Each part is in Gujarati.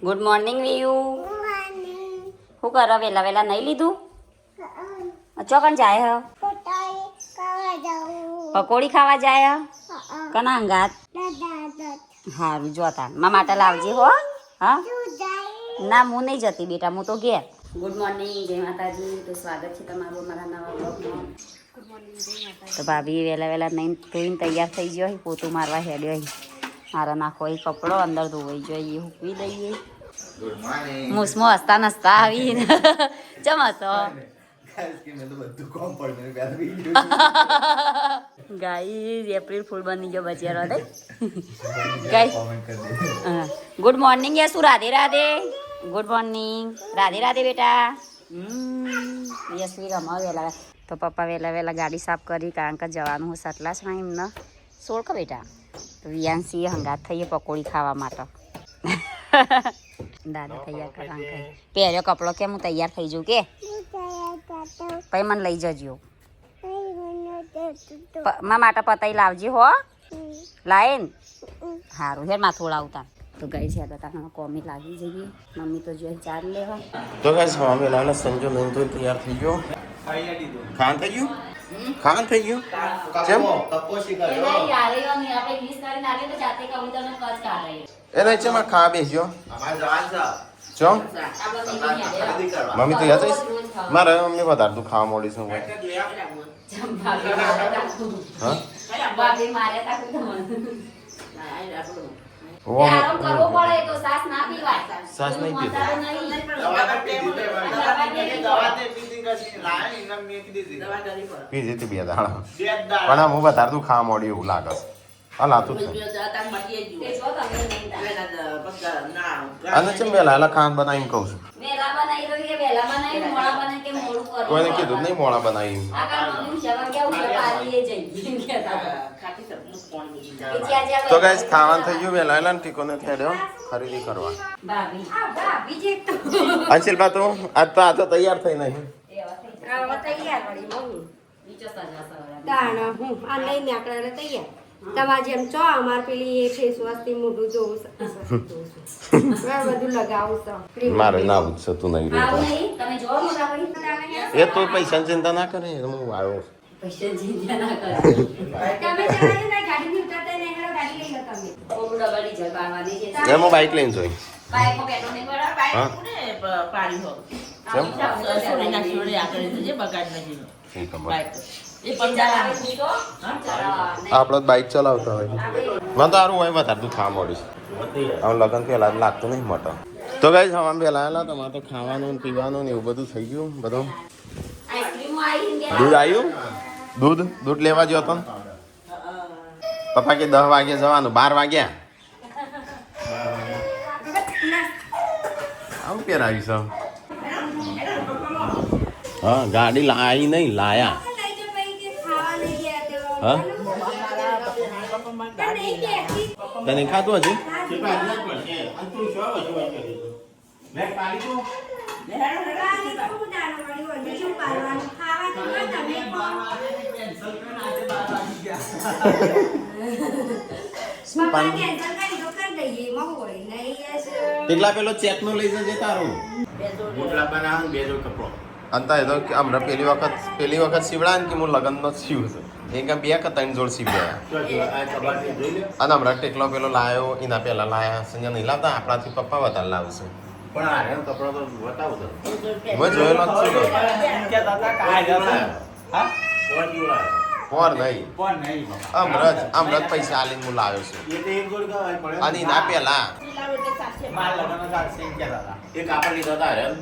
Good morning view. શું કરો વેલા વેલા નહીં લીધું? ચોકન જાય હ પકોડી ખાવા જાય કના અંગાત સારું જોતા મા માટે લાવજે હો. હા ના હું નહીં જતી બેટા, હું તો ઘેર. ગુડ મોર્નિંગ, જય માતાજી. તો સ્વાગત છે તમારું અમારા નવા બ્લોગમાં. તો ભાભી વહેલા વહેલા નહીં ધોઈને તૈયાર થઈ ગયો, પોતું મારવા હેડ્યો. મારા નાખો એ કપડો અંદર ધોવાઈ જોઈએ, હૂકવી દઈએ. મૂસમો હસતા નસતા આવીને ચમ હતો ગાઈસ એપ્રિલ ફૂલ બની ગયો બચેરો દે ગાઈસ. ગુડ મોર્નિંગ યસુ. રાધે રાધે. Good morning. રાધે રાધે બેટા. યસવી રમા વહેલા. તો પપ્પા વહેલા વહેલા ગાડી સાફ કરી, કારણ કે જવાનું હું સટલા છે એમને સોળકો બેટા. તો વિયાંશી હંગાત થઈએ પકોડી ખાવા માટે. દાદા તૈયાર કરવા પહેર્યો કપડો કેમ હું તૈયાર થઈ જાઉં કે પછી મને લઈ જજો. મા માટે પતાઈ લાવજે હો. લાય ને સારું હેર માથું ઓળાવતા. તો ગઈ છે હતા કોમી લાગી જઈએ. મમ્મી તો જો ચાર લેવા. તો ગાઈસ અમે લાલા સંજો મેં તો તૈયાર થઈ ગયો. ખાન થઈ ગયું? ખાન થઈ ગયું? કેમ? કપોસી કર્યો. એ યારેવાની આપણે ઇંગ્લિશ કરીને આલે તો જાતે કવિતાનો કચ કાઢે. એને છે માં ખા બેસ્યો. અમાર જવાન છે. ચો? ખરીદી કરવા. મમ્મી તો યાદ છે? મારે મમ્મી વધારે તું ખાવા મોડી છું. હા? બાબી મારે તા કું તમને. ઓ આરામ કરવો પડે તો સાસ ના પીવાય. સાસ નહીં પીતો. પી જતી બે દાડા. પણ આમ હું વધારે તું ખાવા મોડી એવું લાગે છે. હા લાતું છે. અને ચમ બે લાલા ખાન બનાવીને કહું છું. વેલા બનાવી તો કે વેલા બનાવી, મોળા બનાવી કે મોળું કરો. કોઈને કીધું નહીં મોડા બનાવી. આ કામ મમ્મી શેવા ગયા ઉઠે પાડીએ જઈ કેતા. તો ગાઈસ ખાવાનું થઈ ગયું. વેલા લાલા ટીકોને થેડ્યો ખરીદી કરવા. ભાભી જે તો અંશિલ બા તો આ તો તૈયાર થઈ નહીં. આવા તૈયાર વળી મમ્મી નીચે સજા સવરા. તાણ હું આ લઈ નાકડા તૈયાર. તમાર જેમ ચો અમાર પેલી એ ફેસ વોશ થી મોઢું જોવું બધું લગાવું છે. મારે ના છે તું નહીં આવું રહેતો. નહીં તમે જોવો મોટા પડી. એ તો પૈસાની ચિંતા ના કરે. હું આવ્યો. પૈસા ચિંતા ના કરો. તમે જણાવી ના ગાડી ની ઉતરતા નહીં હેડો ગાડી લઈ લો તમે. ઓમ ડબલી જલ બારવાની છે. એમાં બાઇક લઈને જોઈ. બાઈકમાં પેટ્રોલ નહીં ભરાય. હા પાડી હો કેમ? સોરીના સોરી આગળ જજે બગાડ નથી ઠીક છે. બાઈક એ ચલાવે પંજાબ પૂછો. ચલાવવા. આપણે જ બાઇક ચલાવતા હોય. મને તો સારું હોય વધારે તું ખાવા મળીશ. હવે લગ્ન પહેલા લાગતું નહીં મોટો. તો ગાઈસ હવા પહેલા આવેલા તમારે તો ખાવાનું ને પીવાનું ને એવું બધું થઈ ગયું. બધું આઈસ્ક્રીમ આવી ને દૂધ આવ્યું. દૂધ લેવા ગયો હતો. પપ્પા કે 10 વાગે જવાનું, 12 વાગ્યા. આવું પહેરાવી છે. હા ગાડી લાવી નહીં લાયા. લઈ જો ભાઈ કે ખાવા લઈ ગયા તો હા નહીં કે તને ખાતું હજી? કેટલા પેલો ચેક નો લઈ જજે તારું. અંતા એ તો હમણાં પેલી વખત સીવડા ને કે હું લગ્ન નો સીવ છું. એ કે 2 કે 3 જોડ સીવ્યા. અને હમણાં ટેકલો પેલો લાયો એના પેલા લાયા. સંજય નહીં લાવતા, આપણાથી પપ્પા વધારે લાવશે. પણ આ રેમ કપડો તો બતાવો તો. મેં જોયેલો જ છે. પોર નહીં હમણાં જ પૈસા આલીને હું લાવ્યો છું. એ તો એક જોડ ગવાય પડે. અને એના પેલા એક કાપડ લીધો હતા રેમ.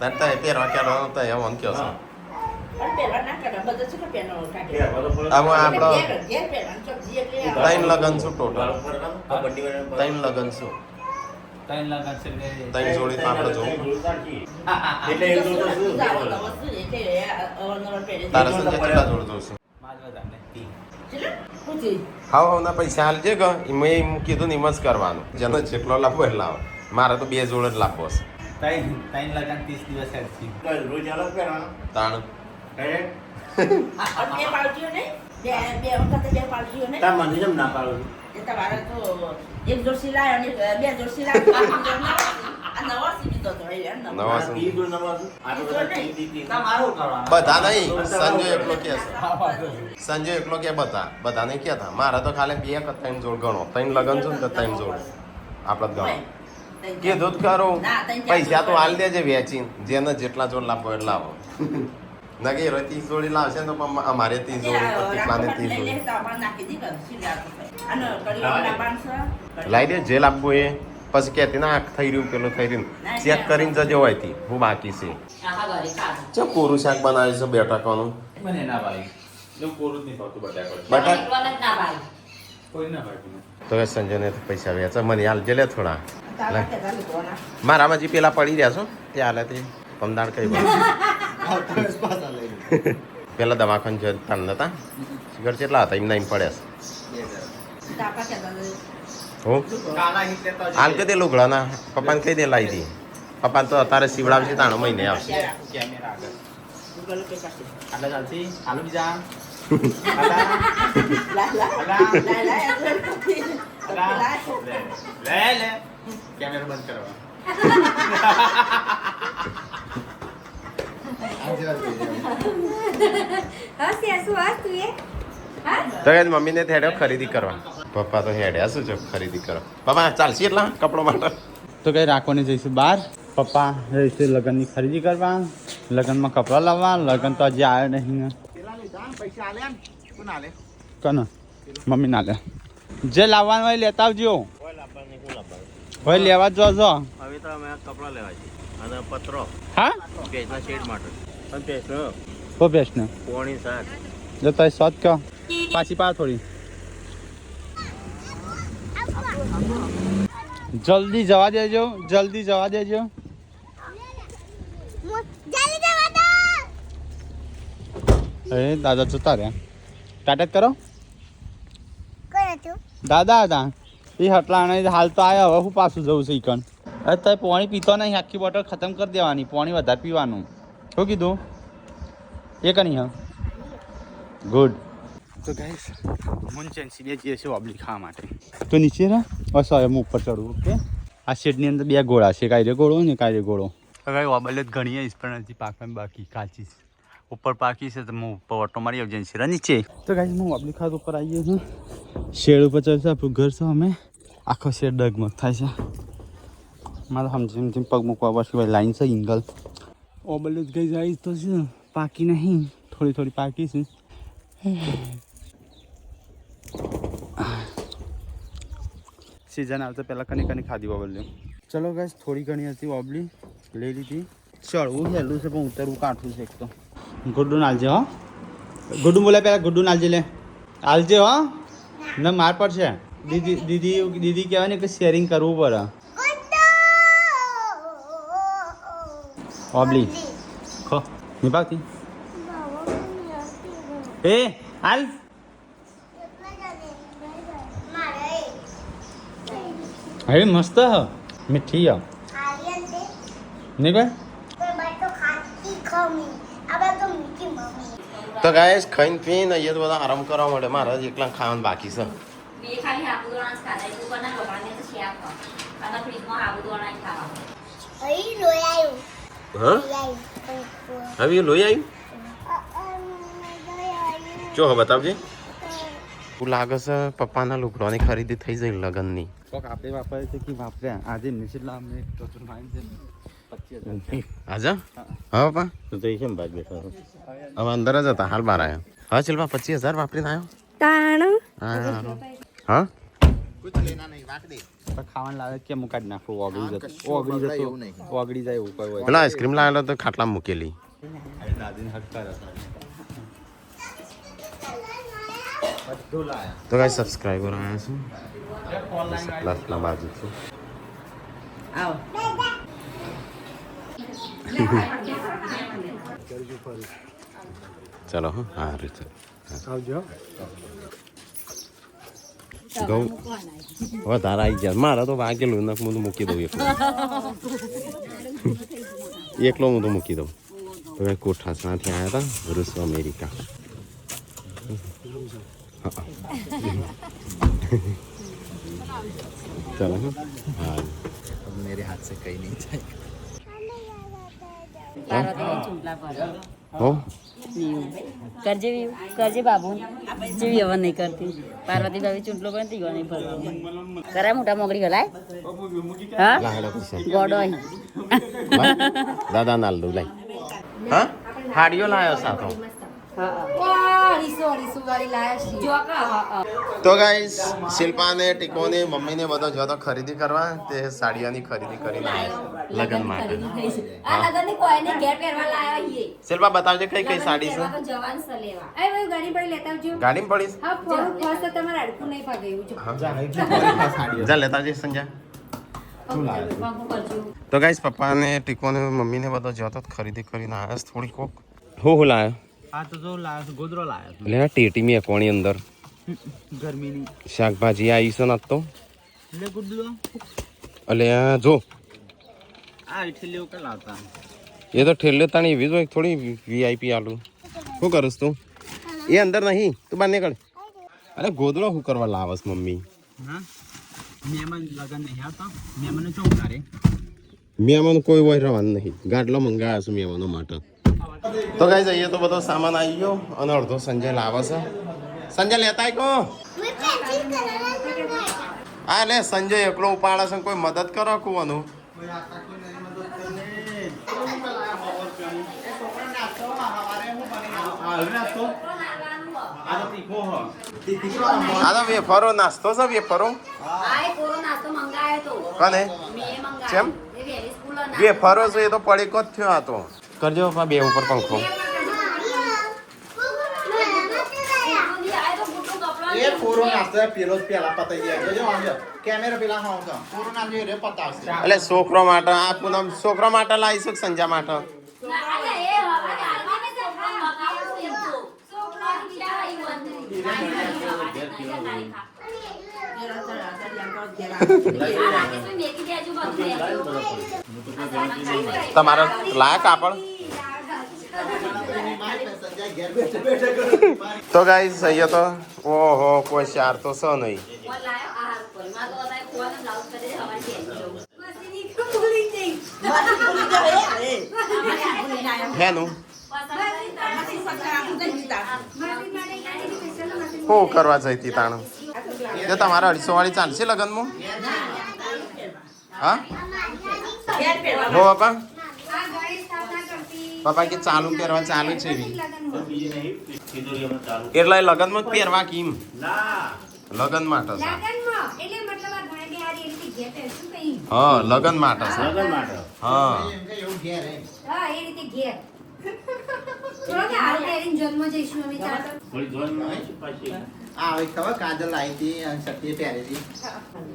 તને તો પહેરવા ક્યાં તો એમ કહો છો. આમાં આપણો 3 લગન છું ટોટલ. 3 લગન છું. 3 જોડી તો આપણે જોવું. એટલે એક જોડ તો શું? તારા સંજય કેટલા જોડ જોશું? હાવ ના પૈસા હાલજે કે મેં એમ કીધું ને એમ જ કરવાનું. જેનો જેટલો લાભો એટલે લાવો. મારે તો 2 જોડ જ લાભો છે. 3 લગન 30 દિવસ હેડથી. રોજ અલગ પહેરવાનો. તાણ બે પાડ્યો ને બે વખત બે પાડ્યો ને તાર મને જેમ ના પાડું છું. એ તમારે તો એક જોડસી લાયો ને બે જોડસી લાયો આ નવાસી બીજો તો એ નવા નવાસી. ઈ દૂર નવાસું. આ તો બધા તી. તમારું કરવાનું બધા નહીં સંજય એકલો કે છે સંજય એકલો કે બધા નહીં કહેતા મારા તો ખાલી 2 કે 3 જોડ ગણો 3 લગન છે ને તો 3 જોડ આપણે જ ગણો કીધું જ ખરું પૈસા તો હાલ દેજે વેચી જેને જેટલા જોડ લાવો એટલા લાવો નકે રો 30 જોડી લાવશે ને તો પણ અમારે 30 જોડી તો કેટલાને 30 જોડી નાખી દી કર અને કડી બાંધશે લાઈ દે જે લાવવું એ પછી કહેતી ના થઈ રહ્યું પેલું થઈ રહ્યું ચેક કરીને જજો હોયથી હું બાકી છે આખા ઘરે ખાધું. ચો કોરું શાક બનાવ્યું છે બેટાકાનું મને ના ભાઈ એવું કોરું જ નહીં ફાવતું બટાકા બટા એકવાને જ ના ભાઈ. કોઈ ના ભાઈ તો એ સંજયને તો પૈસા વેચે મને હાલ જે લે થોડા તારા તે ગાલી કોના મારામાં જે પેલા પડી રહ્યા છો તે હાલે તે પમદાર કઈ વાત પેલા દવાખાને જ તાન નતા ઘર કેટલા હતા એમ નાઈન પડ્યા તાપા કે હો હાલ કે દે લુગડાના પપ્પાને કહી દે લાવી દે પપ્પાને તો અત્યારે સીવડાવશે તાણો મહિને આવશે કેમેરા આગળ ગૂગલ પે કરશે આટલા ચાલશે હાલો બીજા લા લે કેમેરા બંધ કરવા હશે શું હસ તું એ હા તો એ મમ્મીને હેડ્યો ખરીદી કરવા પપ્પા તો હેડ્યા શું છે ખરીદી કરવા પપ્પા ચાલશે એટલા કપડો માટે તો કઈ રાખવાની જઈશું બહાર પપ્પા જઈશું લગ્નની ખરીદી કરવા લગ્નમાં કપડાં લાવવા લગ્ન તો હજી આવ્યો નહીં ને કનો મમ્મી ના લે જે લાવવાનું હોય લેતા આવજો હોય લેવા જ જો હવે તો અમે કપડા લેવા છે અને પત્રો હા ભેજના શેડ માટે અને ભેજનો તો બેસ્ટ ને પોણી શાક જો તો શોધ કહો પાછી પા થોડી જલ્દી જવા દેજો જલ્દી જવા દેજો અરે દાદા જતા રહ્યા ટાટા કરો દાદા હતા એ હટલા હાલ તો આવ્યા હવે હું પાછું જવું છે ઈકણ અરે તારે પાણી પીતો નહીં આખી બોટલ ખતમ કરી દેવાની પાણી વધારે પીવાનું શું કીધું એ કની હા ગુડ તો ગાઈસ મુંચન સીધે જઈએ છીએ ઓબલી ખાવા માટે તો નીચે રહે બસ હવે હું ઉપર ચડું ઓકે આ શેડની અંદર 2 ગોળા છે કાયરે ગોળો ને કાયરે ગોળો હવે ઓબલ જ ઘણી આવીશ પણ હજી પાકવાની બાકી કાચી ઉપર પાકી છે તો હું ઉપર ઓટો મારી આવજે છે નીચે તો ગાઈસ હું ઓબલી ખાવા ઉપર આવી ગયો છું શેડ ઉપર ચડશે આપણું ઘર છે અમે આખો શેડ ડગમગ થાય છે મારે સમજી પગ મૂકવા પછી લાઈન છે ઇંગલ ઓબલ જ ગઈ જાય તો છે પાકી નહીં થોડી થોડી પાકી છે सीजन આવતા પહેલાં કની કની ખાધી ઓબલી ચલો ગાઈસ થોડી ઘણી હતી ઓબલી લઈ લીધી ચડવું હેલું છે પણ ઉતરવું કાઠું છે એક તો ગુડ્ડુ નાલજે હો ગુડ્ડુ બોલે પહેલાં ગુડ્ડુ નાલજે લે આલજે હો ને માર પડશે દીદી દીદી દીદી કહેવાય ને કે શેરિંગ કરવું પડે ઓબલી ખો નિભાવતી એ હાલ अरे मस्त है मीठी है नहीं भाई તો ગાઈસ ખાઈને પીને અહીંયા તો બધા આરામ કરવા માટે મારા જ એકલા ખાવાનું બાકી છે બે ખાલી સાબુદાણા જ ખાધા એ લોકોના બધાને તો શેર કર અને ફ્રીજમાં સાબુદાણા જ ખાવા હા હવે લોહી આવ્યું જો હવે બતાવજે શું લાગે છે પપ્પાના લુગડાની ખરીદી થઈ જાય લગ્નની કોક આપણે વાપરે છે કે વાપર્યા આજે નિશિતલા અમને ટોટલ માઇન્ડ છે 25,000 આજા હા પપ્પા તો એ કેમ બાદ બેઠા હવે અંદર જ હતા હાલ બહાર આવ્યા હા ચલવા 25,000 વાપરીને આવ્યો તાણ હા ખાવાનું લાવે કે હું કાઢી નાખું ઓગળી જતો ઓગળી જાય એવું કોઈ હોય પેલા આઈસ્ક્રીમ લાવેલો તો ખાટલા મૂકેલી દાદીને હક કરે તો કઈ સબસ્ક્રાઈબર આવ્યા છે પ્લસના બાજુ છું આવો ચલો હા રીતે આવજો ઘઉં વધારે આવી ગયા મારા તો વાગેલું નક હું તો મૂકી દઉં એકલો હું તો મૂકી દઉં તો કઈ કોઠાસણાથી આવ્યા હતા રૂસ અમેરિકા चलो हाँ मेरे हाथ से कहीं नहीं जाए પાર્વતી ચૂંટલા પર हो કરજે વ્યુ કરજે બાબુ જેવી હવે નહીં કરતી પાર્વતી ભાભી ચૂંટલો પણ તીગો નહીં ભરવા કરાય મોટા મોગડી ગલાય હા लाहेला पैसा ગોડો અહીં दादा नाल दो लाई हाँ हाड़ियो लायो साथो તો ગાઈસ શિલ્પાને ટીકોને મમ્મીને બધો જો તો ખરીદી કરવા તે સાડીઓની ખરીદી કરીને આવ્યા લગન માટે આ લગનની કોઈને ઘેર પહેરવા લાયા છીએ શિલ્પા બતાવજે કઈ કઈ સાડી છે તો જવાન સ લેવા એ ભાઈ ગાડી પડી લેતા આવજો ગાડીમાં પડીશ હા ફોન ફાસ્ટ તમારે અડકું નહીં ભાગે એવું જો જા લેતા જઈ સંજય તો ગાઈસ પપ્પાને ટીકોને મમ્મીને બધો જો તો ખરીદી કરીને આવ્યા છે થોડી કોક હું લાયો આ તો જો લાયો ગોદરો લાયો એટલે આ ટેટી મેં કોણી અંદર ગરમીની શાકભાજી આવી છે ના તો લે ગુડલો એટલે આ જો આ ઇઠી લેવું કે લાવતા એ તો ઠેલે તાણી એવી જો થોડી વીઆઈપી આલુ શું કરસ તું એ અંદર નહીં તું બહાર નીકળ અરે ગોદડો શું કરવા લાવસ મમ્મી હા મહેમાન લગન નહીં આવતા મહેમાન ચોક કરે મહેમાન કોઈ હોય રવાનું નહીં ગાડલો મંગાવ્યા છે મહેમાનો માટે તો ગાઈસ અહીંયા તો બધો સામાન આવી ગયો અને અડધો સંજય લાવે છે સંજય લેતા કો હા લે સંજય એકલો ઉપાડે છે કોઈ મદદ કરો કુવાનું આ તો વેફરો નાસ્તો છે વેફરો આય કોરો નાસ્તો મંગાયો તો કોને મે મંગાયો કેમ એ વેરી સ્કૂલ ના વેફરો છે એ તો પડીકો જ થયો આ તો કરજો પપ્પા બે ઉપર પંખો ये पूरो नाश्ता पेलो पेला पता ही है जो आंगे कैमरा पेला हां का पूरो नाम ये रे पता है એટલે છોકરો માટે આ પૂનમ છોકરા માટે લાવીશું સંજય માટે તમારે લાયા કાપડ તો ગાઈસ અહીંયા તો ઓહો કોઈ ચાર તો છે નહીં હેનું શું કરવા જઈતી તાણ જો તમારે 250 વાળી ચાલશે લગનમાં હા હો પપ્પા પપ્પા કે ચાલુ પહેરવા ચાલુ છે એવી એટલે લગનમાં જ પહેરવા કેમ લગન માટે છે હા લગન માટે છે લગન માટે હા જન્મ જઈશું અમે થોડી ધોન પાછી આ હવે ખબર કાજલ આવી હતી અને સત્ય પહેરી હતી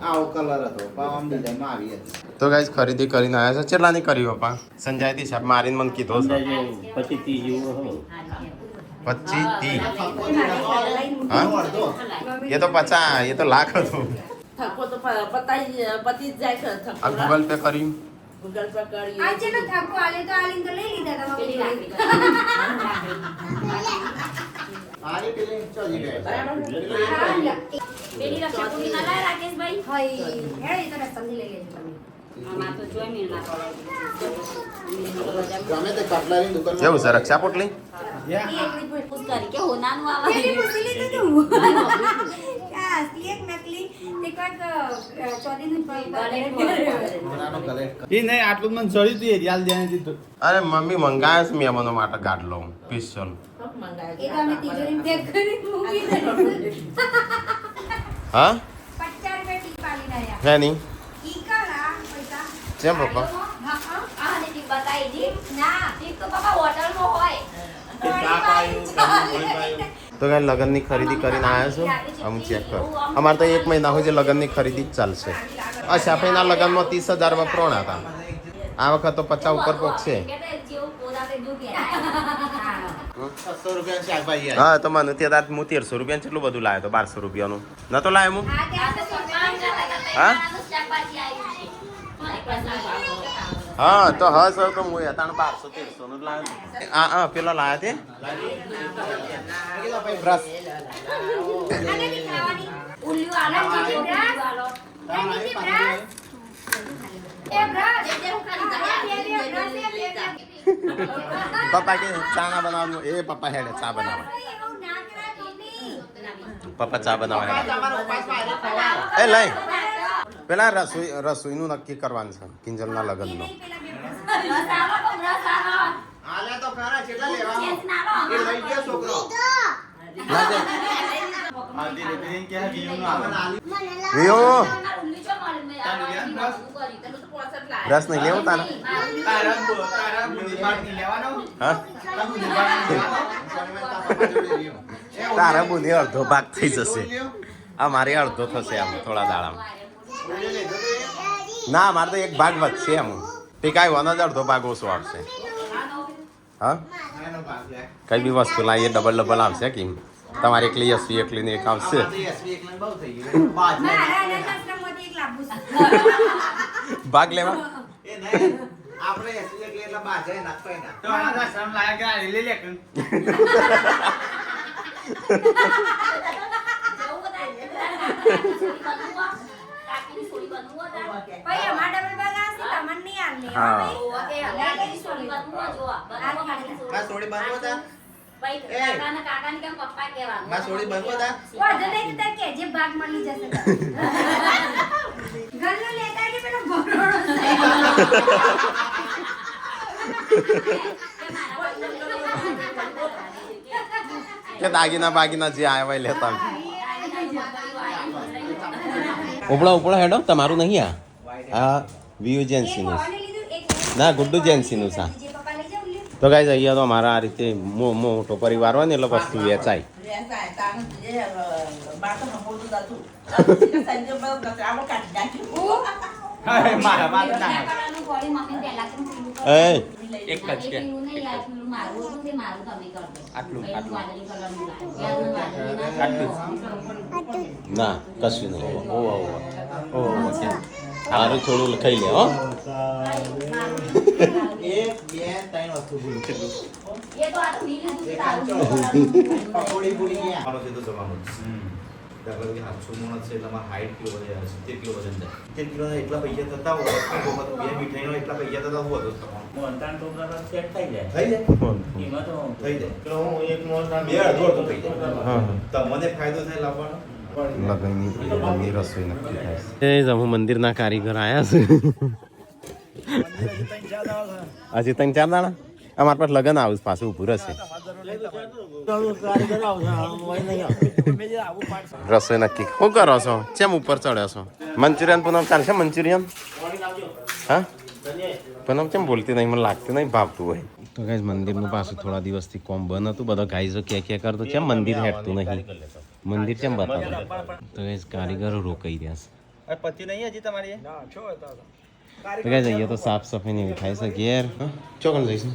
આવો કલર હતો પણ આમ ડિઝાઇનમાં આવી હતી તો ગાઈસ ખરીદી કરીને આવ્યા છે કેટલાની કરી પપ્પા સંજયથી સાહેબ મારીને મને કીધો છે પછી 30 જેવું હો 25 30 હા એ તો 50 એ તો લાખ હતું થકો તો પતિ જ જાય છે આ ગૂગલ પે કર્યું ગૂગલ પર કરી આજે નો થાકો આલે તો આલીન તો લઈ લીધા તમે આરે પેલે ચલી ગઈ પેલી રક્ષાબંધન ના લાય રાકેશભાઈ હોય હે તો સમજી લઈ લેજો તમે આમાં તો જોઈ મીણ ના ગમે તે કટલાની દુકાન કેવું છે રક્ષા પોટલી પૂછ કરી કે હોનાનું આવે પેલી પૂછી લીધું તું આ અસલી એક નકલી તે કોઈક ચોરીનું બનાનો ગલે એ નહીં આટલું મને ચડ્યું તું એરિયાલ ધ્યાન દીધું અરે મમ્મી મંગાવ્યો છે મહેમાનો માટે ગાડલો સ્પેશિયલ એ તો અમે તિજોરી પેક કરી મૂકી હા 50 રૂપિયા ટીપ આલી રહ્યા હે નહીં ઈ કાળા પૈસા કેમ પપ્પા હા આ ને ટીપ બતાઈ દી ના ટીપ તો બાબા હોટલમાં હોય તો કઈ લગનની ખરીદી કરીને આવ્યા છો આમ ચેક કર અમારે તો 1 મહિના હોય છે લગનની ખરીદી જ ચાલશે આ શાફીના લગનમાં 30,000 વપરાણા હતા આ વખત તો 50 ઉપર પહોંચશે જેવું પોદાતે જો કે 600 રૂપિયા શાકભાજી હા તો મને ત્યાં હું 1300 રૂપિયા કેટલું બધું લાવ્યો તો 1200 રૂપિયાનું નતો લાવ્યો હું હા હા તો હા સર તો હું હતા 1200 1300 નું લાવ્યો હા હા પેલો લાવ્યા તે બ્રશ ઉલ્લુ આલો પપ્પા કે ચા ના બનાવવાનું એ પપ્પા હેડે ચા બનાવે પપ્પા ચા બનાવે એ લઈ પેલા રસોઈનું નક્કી કરવાનું છે કિંજલના લગ્નનું આલે તો ખરા કેટલા લેવા એ લઈ ગયો છોકરો ના દે હાલતી રેતી કે ગીયું ના વિયો રસ રસ નહીં લેવું તાને તારા બુની બાટ ની લેવાનો હા શનિવાર તારા પપ્પા જોડે રહ્યો તારા બુની અડધો ભાગ થઈ જશે આ મારી અડધો થશે આમ થોડા દાડામાં ના મારે તો એક ભાગ વધશે આમ તે કાંઈ વાનો જ અડધો ભાગ ઓછો આવશે હા એનો ભાગ લે કઈ બી વસ્તુ લાવીએ ડબલ આવશે કેમ તમારે એકલી હસવી એકલી ને એક આવશે એસવી એકલા બહુ થઈ ગયું બાજ મારા આશ્રમમાંથી એક લાંબુ છે. ભાગ લેવા એ નહીં આપણે એસવી એકલા એટલે બાજે નાખતો ના તો આ શરમ લાગે કે લે લે કન ભાઈ અમારા ડબલ બાગ આવશે તમને નહીં આલે હા. માં સોડી બનવો તા માં સોડી બનવો તા વાંધો નહીં તો તાર કેજે ભાગ મળી જશે ઘરનો લેતા કે પેલો ભરોડો કે દાગીના જે આવ્યા એ લેતા ઉપડો હેડો તમારું નહીં આ વ્યુ જેન્સીનું ના ગુડ્ડુ જેન્સીનું સા તો ગાઈઝ અહીંયા તો અમારા આ રીતે મોટો પરિવાર હોય ને એટલે વસ્તુ વેચાય મારા ના એ એક જ કે આટલું ના કશું નહીં ઓ સારું થોડું ખાઈ લે હો એક બે ત્રણ વસ્તુ ભૂલી પકોડી ભૂલી ગયા મારો છે તો જવાનું જ. દાખલા તરીકે 700 માણસ છે એટલે અમારે 60 કિલો વજન આવે, 70 કિલો વજન થાય. 70 કિલોના એટલા પૈસા થતા હોય તો બે મીઠાઈનો એટલા પૈસા થતા હોય તો મોહનથાળ ટોપલા સેટ થઈ જાય થઈ જાય એમાં તો થઈ જાય તો હું એક મોહનથાળ બે અડધો અડધો થઈ જાય તમને ફાયદો થાય લાવવાનો લગ્નની રસોઈ નક્કી થાય છે હું મંદિરના કારીગર આવ્યા છે હજી 3-4 દાડા અમારા પાસે લગ્ન આવું પાછું ઊભું રહેશે રસોઈ નક્કી શું કરો છો કેમ ઉપર ચડ્યો છો મંચુરિયન પૂનમ ચાલશે મંચુરિયન હા પૂનમ કેમ બોલતી નહીં મને લાગતું નહીં ભાવતું હોય તો ગાઈઝ મંદિરનું પાછું થોડા દિવસથી કોમ બંધ હતું બધો ગાઈઝો કે કરતો કેમ મંદિર હેઠતું નહીં મંદિર કેમ બતાવું તો ગાઈઝ કારીગરો રોકાઈ રહ્યા છે પતિ નહીં હજી તમારી તો ગાઈઝ અહીંયા તો સાફ સફાઈ ને એવી થાય છે ઘેર ચોકન જઈશું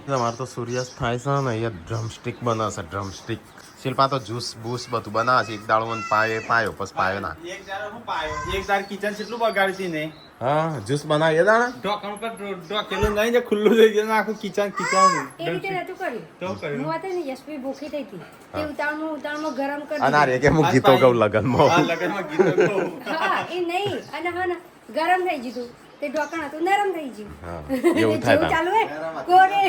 તમારે તો સૂર્યાસ્ત થાય છે ને અહીંયા ડ્રમસ્ટિક બનાવશે ડ્રમસ્ટિક શિલ્પા તો જ્યુસ બૂસ બધું બનાવે છે એક દાડો મને પાયો પછી પાયો ના એક દાડો હું પાયો એક દાડ કિચન કેટલું બગાડતી ને હા જ્યુસ બનાવીએ દાણા ઢોકણ ઉપર ઢોકેલું નહીં જે ખુલ્લું થઈ ગયું ને આખું કિચન એ રીતે નતું કર્યું તો કર્યું હું હતા ને યશવી ભૂખી થઈ હતી તે ઉતાવળમાં ગરમ કરી અને આ રે કે હું ગીતો ગાઉં લગનમાં આ લગનમાં ગીતો ગાઉં. હા એ નહીં અને હા ને ગરમ થઈ ગયું તે ઢોકણ હતું નરમ થઈ ગયું હા એવું થાય જેવું તા. ચાલુ હે કોરે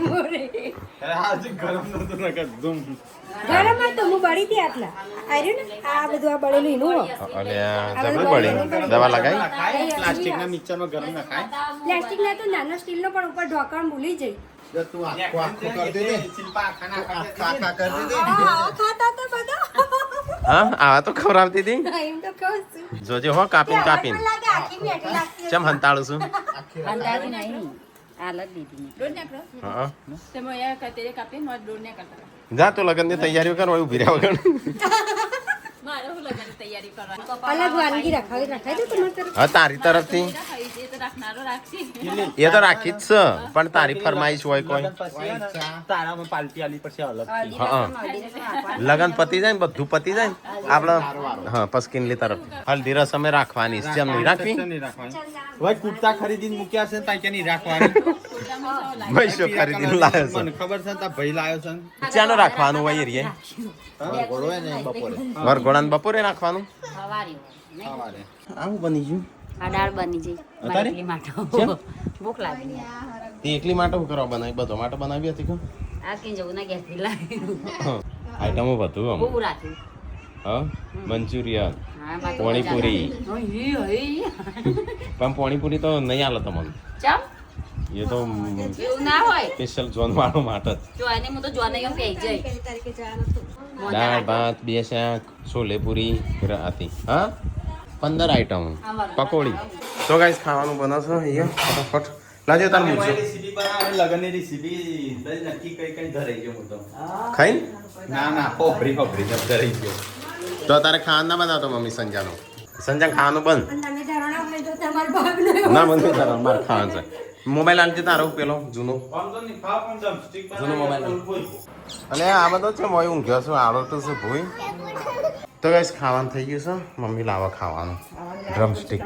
મોરે આજે ગરમ નતું ને કે ધૂમ ગરમ હતું હું બળી હતી આટલા આર્યું ને આ બધું આ બળેલું એનું અલે જબરું પડી દવા લગાઈ પ્લાસ્ટિકના મિક્સરમાં ગરમ ના ખાય પ્લાસ્ટિક ના તો નાનો સ્ટીલ નો પણ ઉપર ઢોકણ ભૂલી જઈ જો તું આખો આખો કરી દે ને શિલ્પા ખાના આખા કરી દે ખાતા તો બધા હા આવા તો ખવડાવતી હતી એમ તો કહું છું જોજે હો કાપીને કાપીને પણ લાગે આખી બેઠી લાગતી કેમ હંતાળું છું હા જા તો લગનની તૈયારીઓ કર ઉભી રહ્યા વગર અલગ વાનગી રખાવી દે તમારે તરફ હા તારી તરફથી એ તો રાખી જ છે પણ તારી ફરમાઈશ હોય કોઈ તારામાં પાલટી આલી પછી અલગ હા લગન પતી જાય ને બધું પતી જાય ને આપણે હા પસ્કિનલી તરફ હલ્દી રસમે રાખવાની છે જેમ નહીં રાખવી ભાઈ કુર્તા ખરીદીને મૂક્યા છે ત્યાં ક્યાં નહીં રાખવાની ભાઈ શું ખરીદીને લાવ્યો છે મને ખબર છે તાર ભાઈ લાવ્યો છે ચાલો રાખવાનું હોય રે ગોળો હોય ને બપોરે વરઘોડાને બપોરે રાખવાનું સવારે સવારે આવું બની ગયું આ દાળ બની જઈ અત્યારે? એકલી માટે ભૂખ લાગી તે એકલી માટે શું કરવા બનાવી બધો માટે બનાવી હતી કે આ કઈ જવું ના ગેસ લાગ્યું આઈટમો બધું આમ બહુ રાખ્યું હા મંચુરિયન હા મારે તો પાણીપુરી મજા પણ પાણીપુરી તો નહીં આલે તમને ચમ એ તો એવું ના હોય સ્પેશિયલ જોન વાળો માટે જ જો એને હું તો જોને એમ કહી જઈ દાળ ભાત બે શાક છોલે પૂરી હતી હા 15 આઈટમ પકોડી તો ગાઈસ ખાવાનું બનાવશો અહીંયા ફટાફટ લાજો તાર મૂકજો રેસીપી બનાવે લગનની રેસીપી નક્કી કઈ કઈ ધરાઈ ગયો હું તો ખાઈ ના ના હોભરી હોભરી ધરાઈ ગયો તો તારે ખાવાનું ના બનાવતો મમ્મી સંજાનું સંજા ખાવાનું બંધ તમે ધરો ના હોય તો તમારો ભાગ નહીં ના બંધ તારા મારે ખાવાનું છે મોબાઈલ આલજે તારો પેલો જૂનો આમ તો નહીં ખાવ પણ ડ્રમસ્ટિક જૂનો મોબાઈલ અને આ બધો છે મોય ઊંઘ્યો છું આડો છે ભૂઈ તો ગાઈસ ખાવાનું થઈ ગયું છે મમ્મી લાવા ખાવાનું ડ્રમસ્ટિક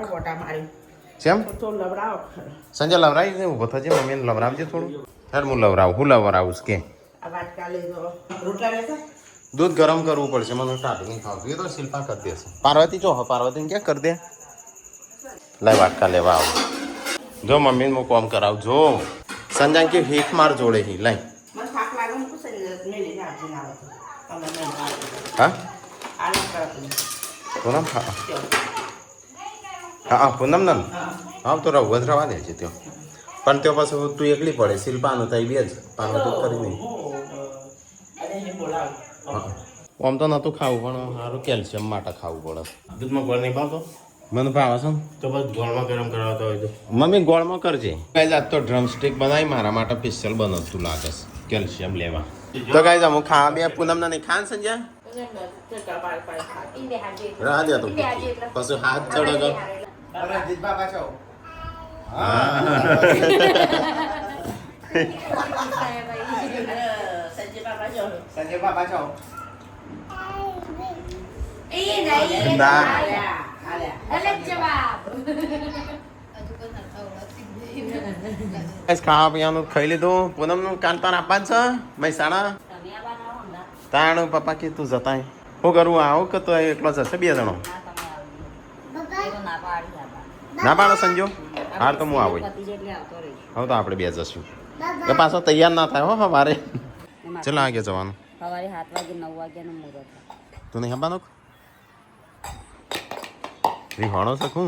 કેમ સંજય લવરાવી છે ઊભો થજે મમ્મીને લવરાવજે થોડું યાર હું લવરાવું હું લવરાવું કે દૂધ ગરમ કરવું પડશે મને સ્ટાર્ટિંગ ખાવું એ તો શિલ્પા કરી દેશે પાર્વતી જો પાર્વતીને ક્યાં કરી દે લાય વાટકા લેવા આવું જો મમ્મીને હું કોમ કરાવું જો સંજય કે હીટ માર જોડે હી લાય મને થાક લાગે હું પૂછે મેં લઈને આપી ના આવે તો હા આલુ કરતું પૂનમ હા હા પૂનમ નન હા તો રહું રવા દે છે त्यो પણ त्यो પાછું તું એકલી પડે શિલ્પાનું થઈ બે જ પાર્વતી કરી નહીં અને બોલાવ આમ તો નતું ખાવું પણ સારું કેલ્શિયમ માટે ખાવું પડે દૂધમાં ગોળ નહીં ભાવતો મને ભાવે છે ને તો બસ ગોળમાં ગરમ કરાવતો હોય તો મમ્મી ગોળમાં કરજે ગાઈઝ આજ તો ડ્રમસ્ટિક બનાવી મારા માટે સ્પેશિયલ બનાવતું લાગે છે કેલ્શિયમ લેવા તો ગાઈઝ અમુક ખાવા બે પૂનમના નહીં ખાન સંજય રાહ દે તો પછી હાથ ચડે રણજીત બાબા છો સંજય બાબા જો સંજય બાબા છો એ નહીં ના. અલે જવાબ ગાઈઝ ખાવા પીવાનું ખાઈ લીધું પૂનમનું કાંતાર આપવા જ છે મહેસાણા તમે આ બનાવો ને તાણ પપ્પા કે તું જતાય શું કરવું આવું કે તો એકલો જશે બે જણો ના તમે આવો એ તો ના પાડી આપા ના પાડો સંજો હાર તો હું આવું પતિ જેટલે આવતો રહીશ હવે તો આપણે બે જશું એ પાછો તૈયાર ના થાય હો સવારે ચલો આગે જવાનું સવારે 7 વાગે 9 વાગ્યાનું મુહૂર્ત તું નહીં હબાનો રી હોણો શકું